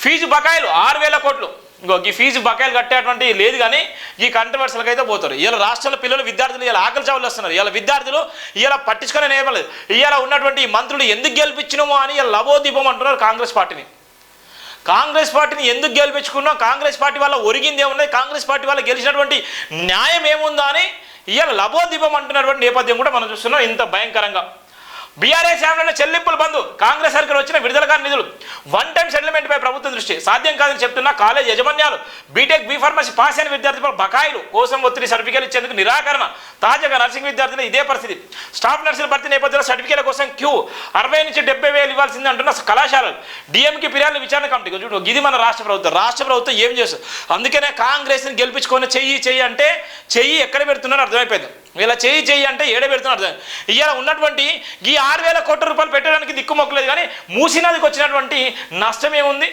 Fee బకాయిలు 6,000 కోట్లు. ఇంకో ఈ ఫీజు బకాయిలు కట్టేటువంటి లేదు, కానీ ఈ కంట్రవర్సీలకు అయితే పోతారు. ఇలా రాష్ట్రంలో పిల్లలు విద్యార్థులు ఇలా ఆకలి చావులు వస్తున్నారు. ఇలా విద్యార్థులు ఇలా పట్టించుకునే నియమలేదు. ఇలా ఉన్నటువంటి మంత్రులు ఎందుకు గెలిపించినామో అని ఇలా లబోదీపం అంటున్నారు కాంగ్రెస్ పార్టీని. కాంగ్రెస్ పార్టీని ఎందుకు గెలిపించుకున్నాం, కాంగ్రెస్ పార్టీ వల్ల ఒరిగింది ఏమున్నది, కాంగ్రెస్ పార్టీ వల్ల గెలిచినటువంటి న్యాయం ఏముందా అని ఇవాళ లబోదీపం అంటున్నటువంటి నేపథ్యం కూడా మనం చూస్తున్నాం. ఇంత భయంకరంగా బీఆర్ఎస్ హామీలో చెల్లింపులు బంధు, కాంగ్రెస్ సర్కార్ వచ్చిన విడుదల కాని నిధులు, వన్ టైం సెటిల్మెంట్పై ప్రభుత్వం దృష్టి సాధ్యం కాదని చెప్తున్న కాలేజ్ యాజమాన్యాలు, బీటెక్ బీ ఫార్మసీ పాస్ అయిన విద్యార్థుల బకాయిలు కోసం ఒత్తిడి సర్టిఫికేట్ ఇచ్చేందుకు నిరాకరణ. తాజాగా నర్సింగ్ విద్యార్థులు ఇదే పరిస్థితి. స్టాఫ్ నర్సుల భర్తీ నేపథ్యంలో సర్టిఫికేట్ల కోసం క్యూ, 60 నుంచి 70,000 ఇవ్వాల్సింది అంటున్న కళాశాలలు. డిఎంకి ఫిర్యాదుల విచారణ కమిటీ చూడు, ఇది మన రాష్ట్ర ప్రభుత్వం ఏం చేస్తుంది. అందుకనే కాంగ్రెస్ని గెలిపించుకొని చెయ్యి అంటే చెయ్యి ఎక్కడ పెడుతున్నారో అర్థమైపోయింది. ఇలా చెయ్యి అంటే ఏడ పెడుతున్నారు అర్థం. ఇలా ఉన్నటువంటి ఈ 6,000 కోట్ల రూపాయలు పెట్టడానికి దిక్కుమొక్కలేదు, కానీ మూసీ నదికి వచ్చినటువంటి నష్టం ఏముంది.